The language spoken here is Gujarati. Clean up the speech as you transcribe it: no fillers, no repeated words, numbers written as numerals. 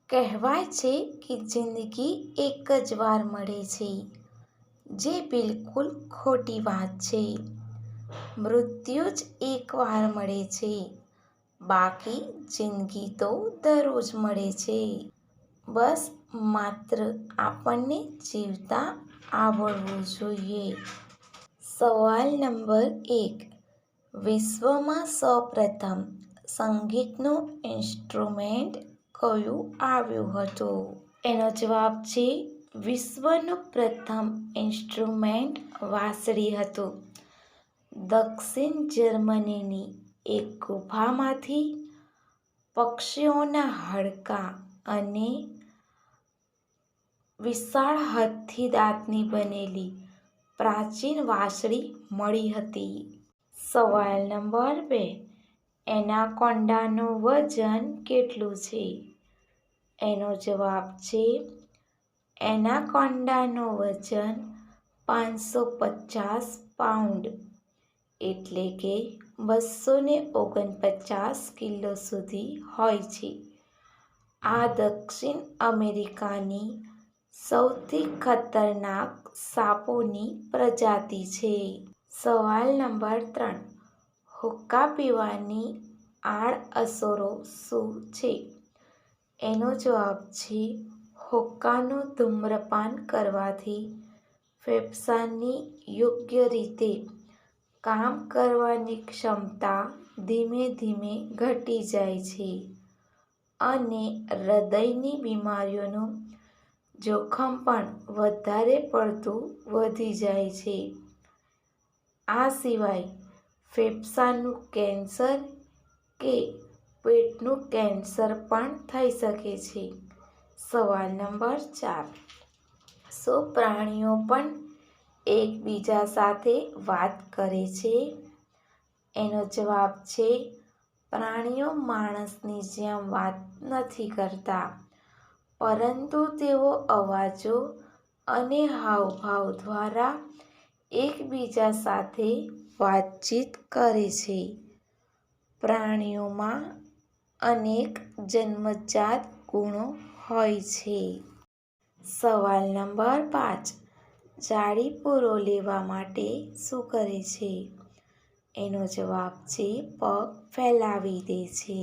કહેવાય છે કે જિંદગી એક જ વાર મળે છે, જે બિલકુલ ખોટી વાત છે. મૃત્યુ જ એક વાર મળે છે, બાકી જિંદગી તો દરરોજ મળે છે. બસ માત્ર આપણને જીવતા આવડવું જોઈએ. સવાલ નંબર 1. વિશ્વમાં સૌપ્રથમ સંગીતનું ઇન્સ્ટ્રુમેન્ટ કયું આવ્યું હતું? એનો જવાબ છે વિશ્વનું પ્રથમ ઇન્સ્ટ્રુમેન્ટ વાંસળી હતું. દક્ષિણ જર્મનીની એક ગુફામાંથી પક્ષીઓના હાડકાં અને વિશાળ હાથીદાંતની બનેલી પ્રાચીન વાંસળી મળી હતી. સવાલ નંબર 2. એનાકોન્ડાનું વજન કેટલું છે? એનો જવાબ છે એનાકોન્ડાનું વજન 550 પાઉન્ડ એટલે કે 249 કિલો સુધી હોય છે. આ દક્ષિણ અમેરિકાની સૌથી ખતરનાક સાપોની પ્રજાતિ છે. સવાલ નંબર 3. હુક્કા પીવાની આડઅસરો શું છે? એનો જવાબ છે હુક્કાનું ધૂમ્રપાન કરવાથી ફેફસાંની યોગ્ય રીતે કામ કરવાની ક્ષમતા ધીમે ધીમે ઘટી જાય છે અને હૃદયની બીમારીઓનું જોખમ પણ વધારે પડતું વધી જાય છે. આ સિવાય ફેફસાંનું કેન્સર કે પેટનું કેન્સર પણ થઈ શકે છે. સવાલ નંબર 4. શું પ્રાણીઓ પણ એકબીજા સાથે વાત કરે છે? એનો જવાબ છે પ્રાણીઓ માણસની જેમ વાત નથી કરતા, પરંતુ તેઓ અવાજો અને હાવભાવ દ્વારા એકબીજા સાથે વાતચીત કરે છે. પ્રાણીઓમાં અનેક જન્મજાત ગુણો હોય છે. સવાલ નંબર 5. ઝાડી પૂરો લેવા માટે શું કરે છે? એનો જવાબ છે પગ ફેલાવી દે છે.